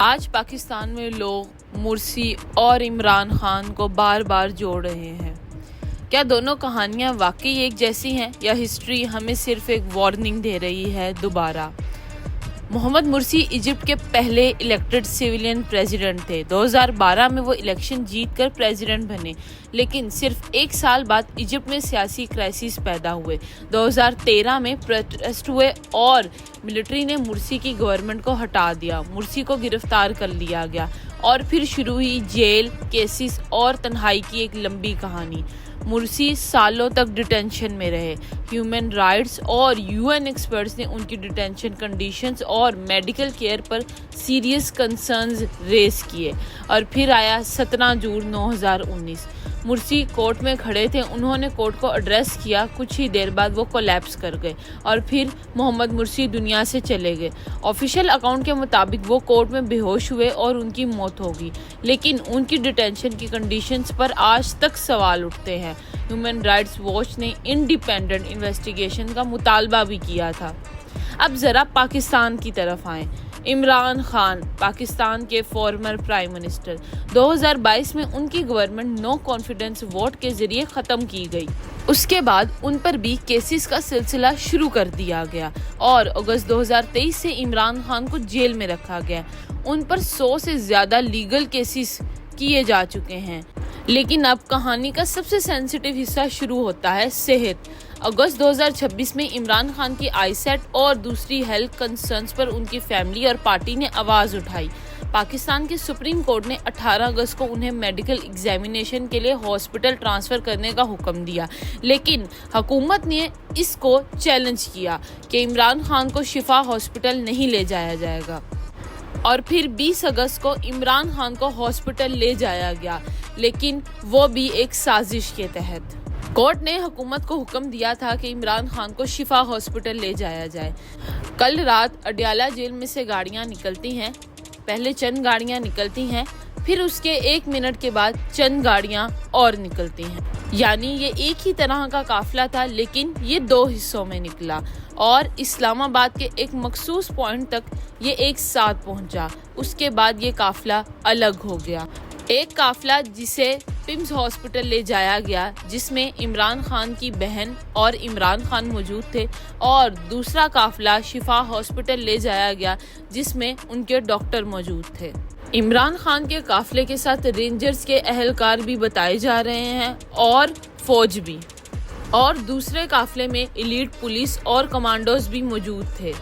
آج پاکستان میں لوگ مرسی اور عمران خان کو بار بار جوڑ رہے ہیں۔ کیا دونوں کہانیاں واقعی ایک جیسی ہیں یا ہسٹری ہمیں صرف ایک وارننگ دے رہی ہے؟ دوبارہ محمد مرسی ایجپٹ کے پہلے الیکٹڈ سویلین پریزیڈنٹ تھے۔ 2012 میں وہ الیکشن جیت کر پریزیڈنٹ بنے، لیکن صرف ایک سال بعد ایجپٹ میں سیاسی کرائسس پیدا ہوئے۔ 2013 میں پروٹیسٹ ہوئے اور ملٹری نے مرسی کی گورنمنٹ کو ہٹا دیا، مرسی کو گرفتار کر لیا گیا اور پھر شروع ہوئی جیل، کیسز اور تنہائی کی ایک لمبی کہانی۔ مرسی سالوں تک ڈیٹینشن میں رہے۔ ہیومن رائٹس اور UN ایکسپرٹس نے ان کی ڈیٹینشن کنڈیشنز اور میڈیکل کیئر پر سیریس کنسرنز ریز کیے۔ اور پھر آیا 17 جون 2019۔ مرسی کورٹ میں کھڑے تھے، انہوں نے کورٹ کو ایڈریس کیا، کچھ ہی دیر بعد وہ کولیپس کر گئے اور پھر محمد مرسی دنیا سے چلے گئے۔ آفیشیل اکاؤنٹ کے مطابق وہ کورٹ میں بے ہوش ہوئے اور ان کی موت ہو گئی، لیکن ان کی ڈیٹینشن کی کنڈیشنز پر آج تک سوال اٹھتے ہیں۔ ہیومن رائٹس واچ نے انڈیپینڈنٹ انویسٹیگیشن کا مطالبہ بھی کیا تھا۔ اب ذرا پاکستان کی طرف آئیں۔ عمران خان پاکستان کے فارمر پرائم منسٹر، 2022 میں ان کی گورنمنٹ نو کانفیڈنس ووٹ کے ذریعے ختم کی گئی۔ اس کے بعد ان پر بھی کیسز کا سلسلہ شروع کر دیا گیا اور اگست 2023 سے عمران خان کو جیل میں رکھا گیا۔ ان پر 100 سے زیادہ لیگل کیسز کیے جا چکے ہیں۔ لیکن اب کہانی کا سب سے سینسٹیو حصہ شروع ہوتا ہے، صحت۔ اگست 2026 میں عمران خان کی آئی سیٹ اور دوسری ہیلتھ کنسرنز پر ان کی فیملی اور پارٹی نے آواز اٹھائی۔ پاکستان کے سپریم کورٹ نے 18 اگست کو انہیں میڈیکل ایگزامینیشن کے لیے ہاسپٹل ٹرانسفر کرنے کا حکم دیا، لیکن حکومت نے اس کو چیلنج کیا کہ عمران خان کو شفا ہاسپٹل نہیں لے جایا جائے گا۔ اور پھر 20 اگست کو عمران خان کو ہاسپٹل لے جایا گیا، لیکن وہ بھی ایک سازش کے تحت۔ کورٹ نے حکومت کو حکم دیا تھا کہ عمران خان کو شفا ہاسپٹل لے جایا جائے۔ کل رات اڈیالہ جیل میں سے گاڑیاں نکلتی ہیں، پہلے چند گاڑیاں نکلتی ہیں، پھر اس کے 1 منٹ کے بعد چند گاڑیاں اور نکلتی ہیں۔ یعنی یہ ایک ہی طرح کا قافلہ تھا، لیکن یہ 2 حصوں میں نکلا اور اسلام آباد کے ایک مخصوص پوائنٹ تک یہ ایک ساتھ پہنچا۔ اس کے بعد یہ قافلہ الگ ہو گیا۔ ایک قافلہ جسے پمز ہاسپٹل لے جایا گیا، جس میں عمران خان کی بہن اور عمران خان موجود تھے، اور دوسرا قافلہ شفا ہاسپٹل لے جایا گیا، جس میں ان کے ڈاکٹر موجود تھے۔ عمران خان کے قافلے کے ساتھ رینجرز کے اہلکار بھی بتائے جا رہے ہیں اور فوج بھی، اور دوسرے قافلے میں ایلیٹ پولیس اور کمانڈوز بھی موجود تھے۔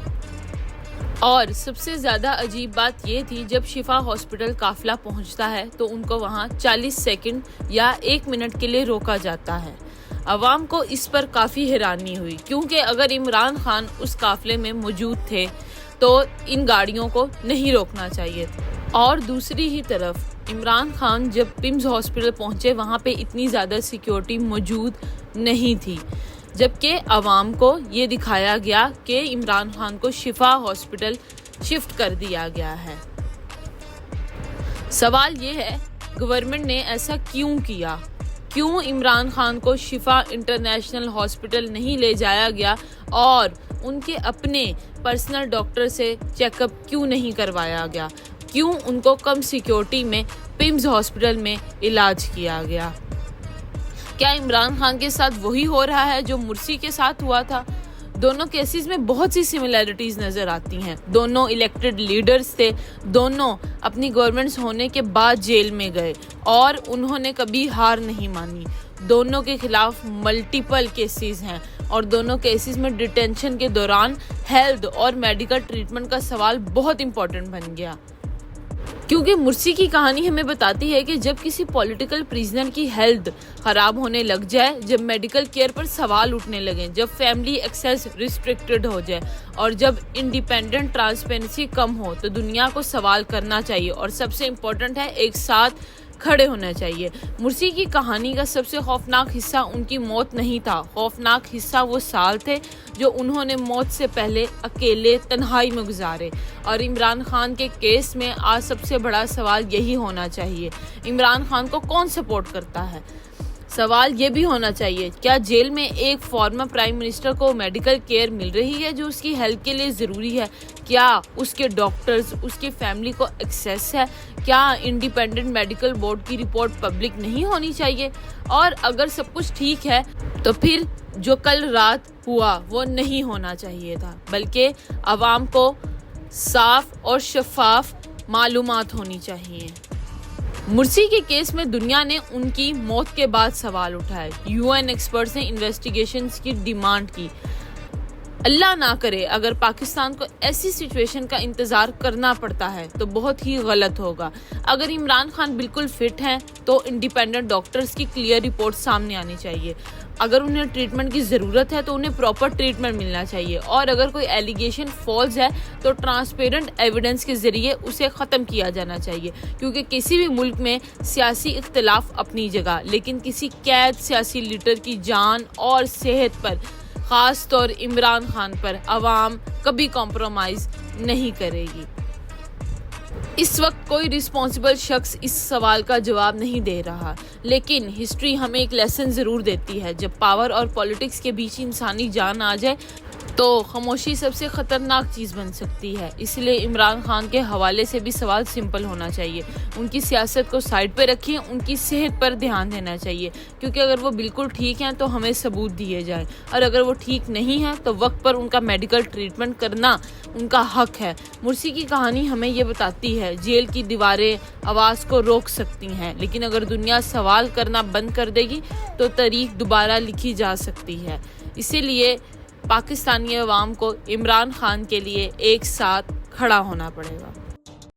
اور سب سے زیادہ عجیب بات یہ تھی، جب شفا ہاسپٹل قافلہ پہنچتا ہے تو ان کو وہاں 40 سیکنڈ یا 1 منٹ کے لیے روکا جاتا ہے۔ عوام کو اس پر کافی حیرانی ہوئی، کیونکہ اگر عمران خان اس قافلے میں موجود تھے تو ان گاڑیوں کو نہیں روکنا چاہیے تھا۔ اور دوسری ہی طرف عمران خان جب پمز ہاسپٹل پہنچے، وہاں پہ اتنی زیادہ سیکیورٹی موجود نہیں تھی، جبکہ عوام کو یہ دکھایا گیا کہ عمران خان کو شفا ہاسپٹل شفٹ کر دیا گیا ہے۔ سوال یہ ہے، گورنمنٹ نے ایسا کیوں کیا؟ کیوں عمران خان کو شفا انٹرنیشنل ہاسپٹل نہیں لے جایا گیا اور ان کے اپنے پرسنل ڈاکٹر سے چیک اپ کیوں نہیں کروایا گیا؟ کیوں ان کو کم سیکیورٹی میں پمز ہاسپٹل میں علاج کیا گیا؟ کیا عمران خان کے ساتھ وہی ہو رہا ہے جو مرسی کے ساتھ ہوا تھا؟ دونوں کیسز میں بہت سی سملیرٹیز نظر آتی ہیں۔ دونوں الیکٹڈ لیڈرز تھے، دونوں اپنی گورنمنٹس ہونے کے بعد جیل میں گئے اور انہوں نے کبھی ہار نہیں مانی۔ دونوں کے خلاف ملٹیپل کیسز ہیں اور دونوں کیسز میں ڈیٹینشن کے دوران ہیلتھ اور میڈیکل ٹریٹمنٹ کا سوال بہت امپورٹنٹ بن گیا، کیونکہ مرسی کی کہانی ہمیں بتاتی ہے کہ جب کسی پولیٹیکل پریزنر کی ہیلتھ خراب ہونے لگ جائے، جب میڈیکل کیئر پر سوال اٹھنے لگیں، جب فیملی ایکسیس ریسٹرکٹڈ ہو جائے اور جب انڈیپینڈنٹ ٹرانسپیرنسی کم ہو، تو دنیا کو سوال کرنا چاہیے اور سب سے امپورٹنٹ ہے ایک ساتھ کھڑے ہونا چاہیے۔ مرسی کی کہانی کا سب سے خوفناک حصہ ان کی موت نہیں تھا، خوفناک حصہ وہ سال تھے جو انہوں نے موت سے پہلے اکیلے تنہائی میں گزارے۔ اور عمران خان کے کیس میں آج سب سے بڑا سوال یہی ہونا چاہیے، عمران خان کو کون سپورٹ کرتا ہے؟ سوال یہ بھی ہونا چاہیے، کیا جیل میں ایک فارمر پرائم منسٹر کو میڈیکل کیئر مل رہی ہے جو اس کی ہیلتھ کے لیے ضروری ہے؟ کیا اس کے ڈاکٹرز، اس کی فیملی کو ایکسیس ہے؟ کیا انڈیپینڈنٹ میڈیکل بورڈ کی رپورٹ پبلک نہیں ہونی چاہیے؟ اور اگر سب کچھ ٹھیک ہے تو پھر جو کل رات ہوا وہ نہیں ہونا چاہیے تھا، بلکہ عوام کو صاف اور شفاف معلومات ہونی چاہیے۔ مرسی کے کیس میں دنیا نے ان کی موت کے بعد سوال اٹھائے، UN ایکسپرٹس نے انویسٹیگیشنز کی ڈیمانڈ کی۔ اللہ نہ کرے اگر پاکستان کو ایسی سچویشن کا انتظار کرنا پڑتا ہے تو بہت ہی غلط ہوگا۔ اگر عمران خان بالکل فٹ ہیں تو انڈیپینڈنٹ ڈاکٹرز کی کلیئر رپورٹ سامنے آنی چاہیے۔ اگر انہیں ٹریٹمنٹ کی ضرورت ہے تو انہیں پراپر ٹریٹمنٹ ملنا چاہیے، اور اگر کوئی ایلیگیشن فالس ہے تو ٹرانسپیرنٹ ایویڈنس کے ذریعے اسے ختم کیا جانا چاہیے، کیونکہ کسی بھی ملک میں سیاسی اختلاف اپنی جگہ، لیکن کسی قید سیاسی لیڈر کی جان اور صحت پر، خاص طور عمران خان پر، عوام کبھی کمپرومائز نہیں کرے گی۔ اس وقت کوئی رسپانسبل شخص اس سوال کا جواب نہیں دے رہا، لیکن ہسٹری ہمیں ایک لیسن ضرور دیتی ہے، جب پاور اور پولیٹکس کے بیچ انسانی جان آ جائے تو خاموشی سب سے خطرناک چیز بن سکتی ہے۔ اس لیے عمران خان کے حوالے سے بھی سوال سمپل ہونا چاہیے، ان کی سیاست کو سائڈ پہ رکھیں، ان کی صحت پر دھیان دینا چاہیے، کیونکہ اگر وہ بالکل ٹھیک ہیں تو ہمیں ثبوت دیے جائیں، اور اگر وہ ٹھیک نہیں ہیں تو وقت پر ان کا میڈیکل ٹریٹمنٹ کرنا ان کا حق ہے۔ مرسی کی کہانی ہمیں یہ بتاتی ہے، جیل کی دیواریں آواز کو روک سکتی ہیں، لیکن اگر دنیا سوال کرنا بند کر دے گی تو تاریخ دوبارہ لکھی جا سکتی ہے۔ اسی لیے پاکستانی عوام کو عمران خان کے لیے ایک ساتھ کھڑا ہونا پڑے گا۔